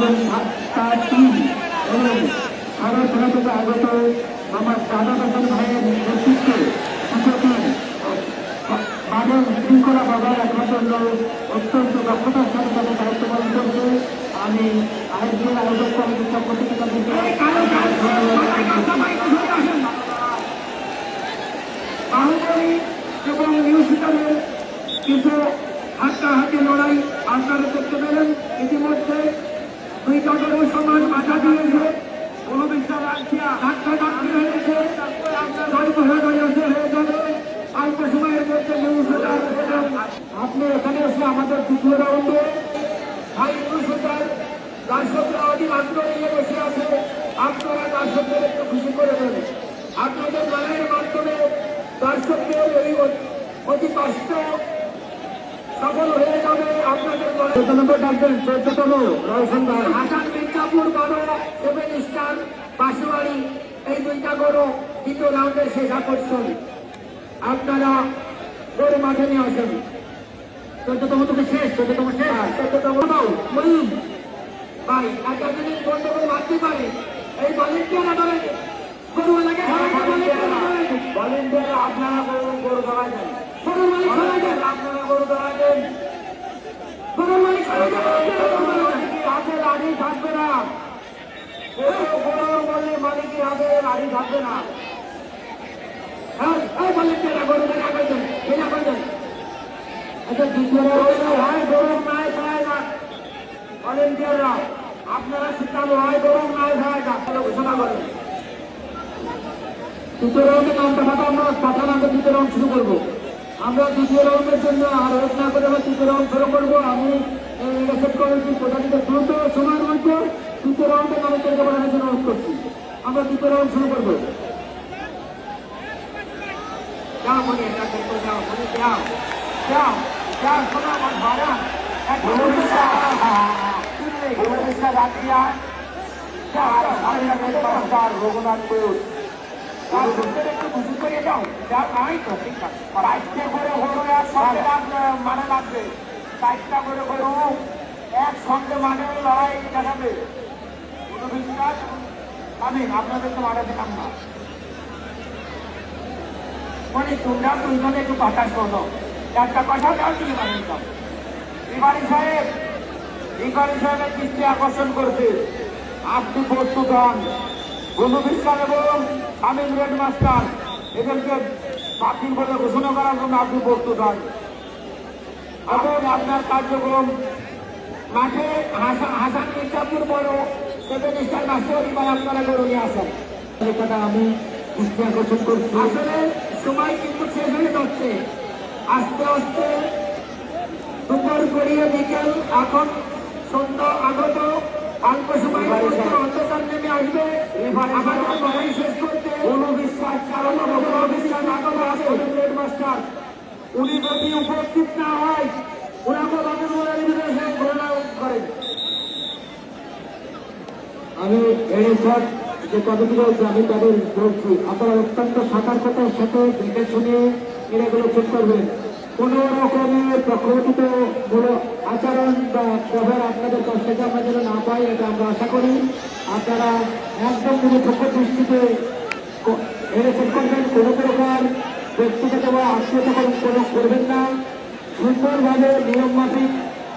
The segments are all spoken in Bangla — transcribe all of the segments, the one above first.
এবং তার টিম এবং আগরতলা থেকে আগত আমার দাদা দাদার ভাইয়ের নেতৃত্বে দুটো মানব শৃঙ্খলা বজায় রাখার জন্য অত্যন্ত দক্ষতার সাথে তাদের দায়িত্ব পালন করছে। আমি আইপিএল আয়োজক কমিটির পক্ষ থেকে তাদেরকে বাহুবলী এবং নিউজিল্যান্ডের কিন্তু হাড্ডাহাড্ডি লড়াই আপনারা দেখতে পেলেন। ইতিমধ্যে দুইটা দলের সমান বাধা দিয়েছে, কোনো বিশ্বাস ধাক্কাধাক্কি হয়েছে, হয়ে যাবে অল্প সময়ের মধ্যে নিউজিল্যান্ড। আপনি এখানে এসে আমাদের দ্বিতীয় রাউন্ডে ভাই নিউজিল্যান্ড দর্শকরা অতি মাত্র নিয়ে বসে আছে। আপনারা দর্শকদের একটু খুশি করে দেবেন। আপনাদের লড়াইয়ের মাধ্যমে দর্শকদের এই অতি কষ্ট সফল হয়ে যাবে। আপনাদের ডাকবেন 14তম রওশন ভাই, হাসান মির্জাপুর বড় সেভেন স্টার বাসুয়ারি, এই দুইটা গরু দ্বিতীয় রাউন্ডের শেষ আকর্ষণ। আপনারা গরু মাঠে নিয়ে আসেন। 14তম থেকে শেষ, 14তম শেষ, 14তম মহিম ভাই একটা জিনিস গন্ডগোল বাড়তে পারে। এই ভলেন্টিয়াররা ধরেন গরুওয়ালাকে ভলেন্টিয়ার আপনারা গরু ধরা দেন, গরুর মালিক ধরা দেন, আপনারা গরু ধরা দেন, গরুর মালিক হাতে লাঠি থাকবে না, গরুর বললে মালিকের হাতে লাঠি থাকবে না। ভলেন্টিয়াররা গরু দেখা করবেন, ঘেরা করবেন। আচ্ছা দ্বিতীয় হয় গরু নাই খায় না, ভলেন্টিয়াররা আপনারা সিদ্ধান্ত হয় গরু নাই খায় না ঘোষণা করেন। দ্বিতীয় রাউন্ডে নামটা পাতা আমরা পাঠা নামটা দ্বিতীয় রাউন্ড শুরু করবো। আমরা দ্বিতীয় রাউন্ডের জন্য আর ওয়েট না করে আমরা তৃতীয় রাউন্ড শুরু করবো। আমি ইলেকশন কমিটির প্রধানকে দ্রুত সময়ের মধ্যে তৃতীয় রাউন্ডে নামকে বাড়ানোর জন্য অনুরোধ করছি। আমরা তৃতীয় রাউন্ড শুরু করবো। যাও মনে এটা করবো, যাও মনে যাও যাও যাও শোনো আমার ভাড়া রঘুনাথপুর একটু বুঝু করে যাও, যা নাই তো ঠিক আছে। বাইশটা করে হলো মানে লাগবে, 4টা করে হলো একসঙ্গে মানে লড়াই দেখাবে। কোনো বিশ্বাস আমি আপনাদের তো মারা দিলাম না। মানে তোমরা দুইজনে একটু কথা শোনো, একটা কথা দাও তুমি মানে বিবাড়ি সাহেবের দৃষ্টি আকর্ষণ করছে। আপনি প্রস্তুত হন, বন্ধু বিশ্বাস এবং আমিন রেড মাস্টার এদেরকে বাতিল করে ঘোষণা করার জন্য আপনি প্রস্তুত হন এবং আপনার কার্যক্রম মাঠে হাসান মির্জাপুর বড় সেভেন স্টার বাসুয়ারি বা আপনারা গরু নিয়ে আসেন। আমি দৃষ্টি আকর্ষণ করছি। আসলে সময় কিন্তু শেষ হয়ে যাচ্ছে, আস্তে আস্তে দুপুর গড়িয়ে বিকেল, এখন সন্ধ্যা আগত, অল্প সময় অন্ধকার নেমে আসবে। আমাদের লড়াই শেষ করতে বিশ্বাস আগত আছে রেড মাস্টার, উনি যদি উপস্থিত না হয় ওনাকে ঘোষণা করেন। আমি এই শট যে কতটি রয়েছে আমি তাদের বলছি, আপনারা অত্যন্ত সতর্কতার সাথে দেখে শুনে এগুলো চেক করবেন। কোন রকমের প্রকৃত আচরণ বা ব্যবহার আপনাদের কাছ থেকে আমরা যেন না পাই, এটা আমরা আশা করি। আপনারা একদম নিরপেক্ষ দৃষ্টিতে চেক করবেন, কোনো প্রকার ব্যক্তিগত বা আত্মীয়তা করবেন না। সুন্দরভাবে নিয়ম মাফিক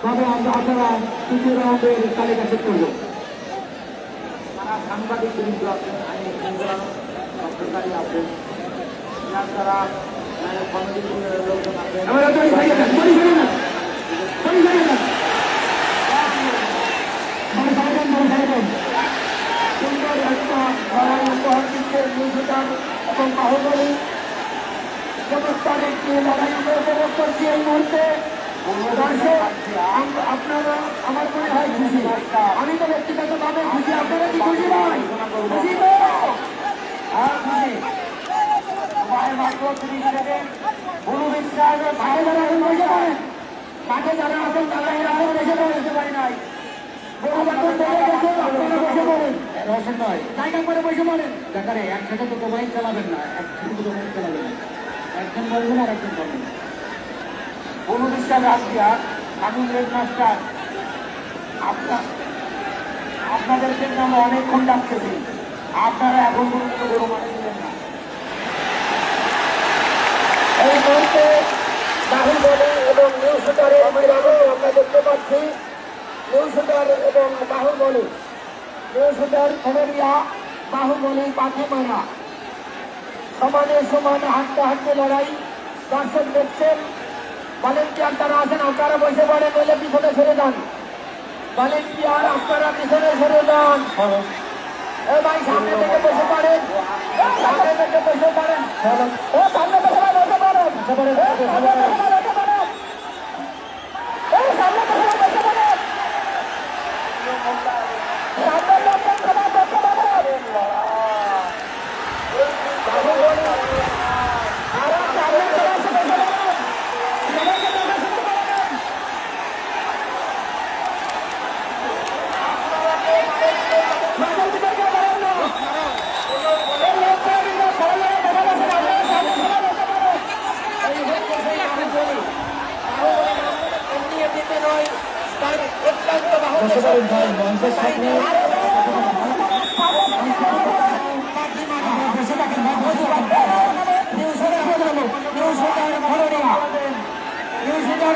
ভাবে আপনারা তৃতীয় রাউন্ডের তালিকা চেক করবেন। সাংবাদিক বৃন্দ আছেন, আইন সরকারি আছেন, যারা কমিটির লোকজন আছেন, সুন্দর একটা উপহার দিচ্ছে নিউজিল্যান্ড এবং বাহুবলী চমৎকার একটি লড়াই উপভোগ করছি এই মুহূর্তে। আপনারা আমার মনে হয় খুশি, আমি তো ব্যক্তিগতভাবে খুশি, আপনারা কি খুশি নয়? খুশি তো? হ্যাঁ খুশি। মাঠে যারা আছেন তারা এর আগে বসে বলতে পারি নাই, রসেন নয় জায়গা করে বসে পড়েন। দেখারে একসাথে তো মোবাইল চালাবেন না, একসাথে তো মোবাইল চালাবেন না, একজন বলবেন আর একজন বলবেন। অনুবিশ্বাস রাশিয়া আমিন রেড মাস্টার আপনার আপনাদেরকে আমরা অনেকক্ষণ ডাকতেছি, আপনারা এখন পর্যন্ত গরু মারা দিলেন না। এই মুহূর্তে বাহুবলী এবং নিউ শুটারের আমরা দেখতে পাচ্ছি, নিউ শুটার এবং বাহুবলী, নিউ শুটার খনরিয়া, বাহুবলী পাখিমারা সমানে সমানে হাঁটতে হাঁটতে লড়াই। দর্শক দেখছেন, ভলেন্টিয়ার যারা আছেন আপনারা বসে পড়েন, নইলে পিছনে সরে যান। ভলেন্টিয়ার আপনারা পিছনে সরে যান। এ ভাই সামনে থেকে বসে পড়েন, সামনে থেকে বসে পড়েন, ও সামনে বসে পড়েন, বসে পড়েন, বসে পড়েন, বসে পড়েন, বসে পড়েন, এই সামনে বসে পড়েন, বসে পড়েন, সামনে লোকজন সবাই বসে পড়েন। আরে সামনে চলে আসে, বসে পড়েন, সবাইকে দেখা শুরু করেন। মাঝের দিকে কেউ বলেন না, এই লোকজন সবাই দেখা যাচ্ছে না, আপনারা সামনে সবাই বসে পড়েন। এই হচ্ছে সেই বাহুবলী। এমনি এমনিতে নয়, তার অত্যন্ত বাহুবলী শক্তি।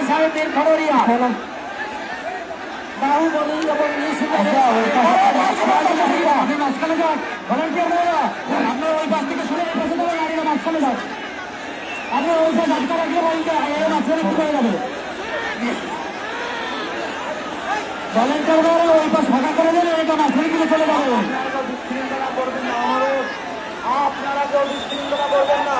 সাহেবের খড়রিয়া বাহুবলী এবং মাঝখানে যান, ভলেন্টিয়ার আপনার ওই পাশ থেকে শুনে পাশে যাবেন, আর মাঝখানে যান, আপনি ওই পাশ আটকা রাখিয়ে বলেন মাঝখানে কি হয়ে যাবে। ভলেন্টিয়ার ওই পাশ ফাঁকা করে দেন, এটা মাঝখানে দিকে চলে যাবেন। আপনারা কেউ বিশৃঙ্খলা করবেন না।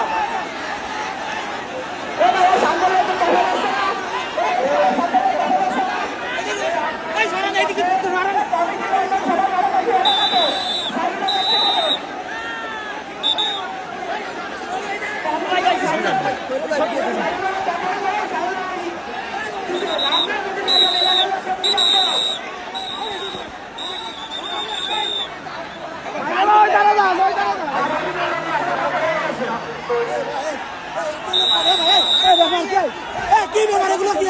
কি ব্যাপার এগুলো কি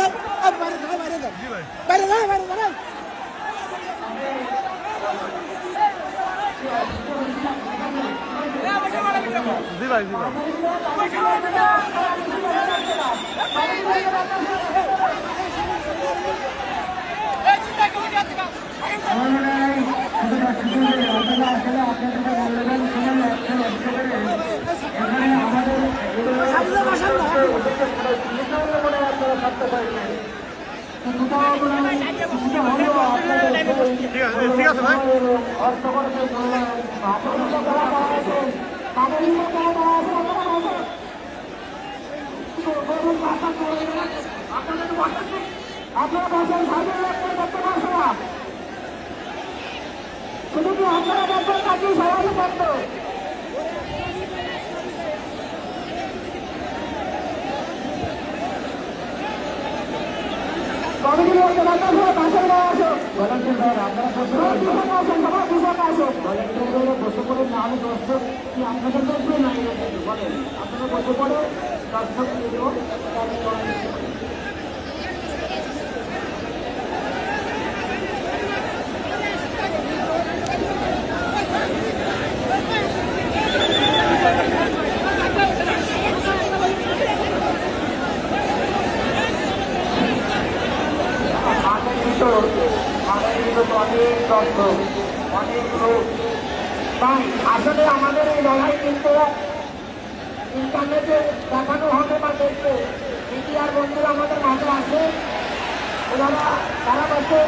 বাইরে যান, বাইরে যান, বাইরে যান। জি ভাই, জি ভাই। ঠিক আছে ভাই। আপনারা বসেন, সাইকেল করতে পারছে না, শুধু কি আপনারা বসেন নাকি সবাই করতো? কমিটির মধ্যে পাশের গায়ে আসুন, আপনারা আসেন, সবাই পিছনে আসুন। বসে পড়ে না, আমি দর্শক কি আপনাদের দেখবে না, বলেন আপনারা বসে পড়ে দর্শক অনেক দর্শক, অনেক লোক। তাই আসলে আমাদের এই লড়াই কিন্তু ইন্টারনেটে দেখানো হবে বা দেখবে, মিডিয়ার বন্ধুরা আমাদের মাঝে আসে, ওনারা তারা বসে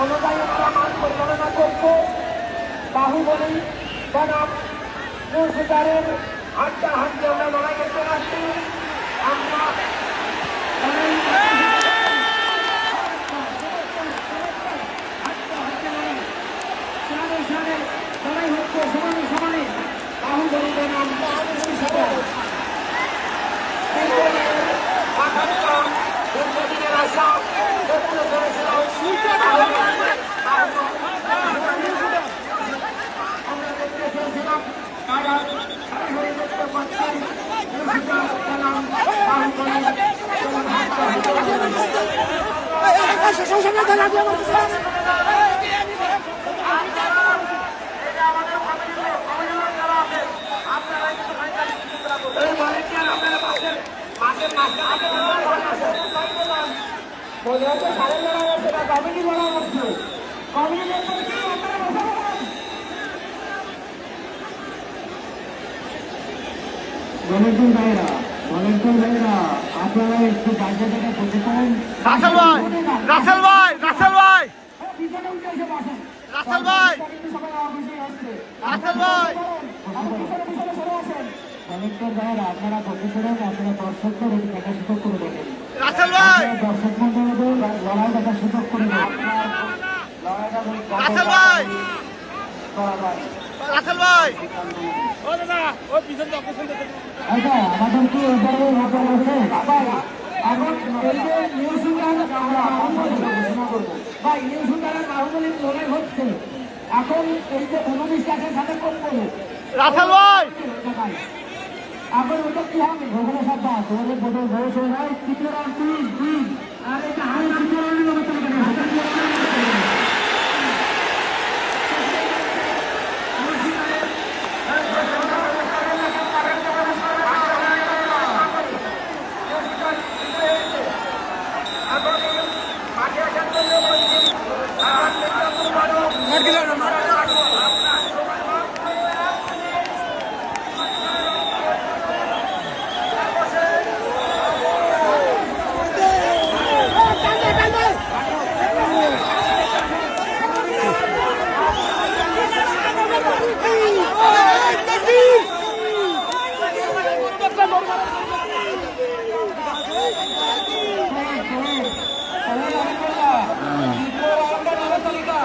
অনুযায়ী ওনারা মাঠ পরিচালনা করছে। বাহুবলী বনাম নিউ শুটারের হাড্ডা হাড্ডি আমরা লড়াই করতে পারছি। আমরা লড়াই হচ্ছে সমানে সমানে। বাহুবলী বনাম নিউ শুটার, দীর্ঘদিনের আশা সত্য করেছিল। আমরা দেখতে চেয়েছিলাম, তারা সরাসরি দেখতে পাচ্ছেন বাহুবলী। এই ভলেন্টিয়ার আপনারা পাশের মাঝখানে মনে হচ্ছে সাড়ে লড়াই হচ্ছে না, কমিটি লড়াই হচ্ছে। কমিটি মেম্বার কি আপনারা বসে বলেন? ভলেন্টিয়ার ভাইরা আপনারা একটু বাইরে থেকে বসে পড়েন। রাসেল ভাই, রাসেল ভাই, রাসেল ভাই, পিছনে উঠে এসে বসেন। রাসেল ভাই, কিন্তু সবাই অফিসে আসছে। রাসেল ভাই। পিছনে সরে আসেন। ভলেন্টিয়ার ভাইরা আপনারা বসে পড়েন, আপনারা দর্শকদের একটু দেখার সুযোগ করে দেবেন। রাসেল ভাই, দর্শক মন্ডলীদের লড়াই দেখার সুযোগ করে দেবেন। লড়াইটা যদি রাসেল ভাই, করা যায়। রাসেল ভাই। আচ্ছা আমাদের কি এবারে হোটেল আছে? এখন এই যে নিউ সুলতান আমরা ঘোষণা করবো। ভাই নিউ সুলতানের বাহুবলীর লড়াই হচ্ছে। এখন এই যে 19 লাখের সাথে কোন করবো? রাসেল ভাই, এখন ওটা কি হবে? ওখানে সব বাস, ওদের বোধহয় বয়স হয়ে যায়, তৃতীয় রাউন্ড তিন। আর এটা হাই তৃতীয় রাউন্ডের ব্যবস্থা করতে হবে। তালিকা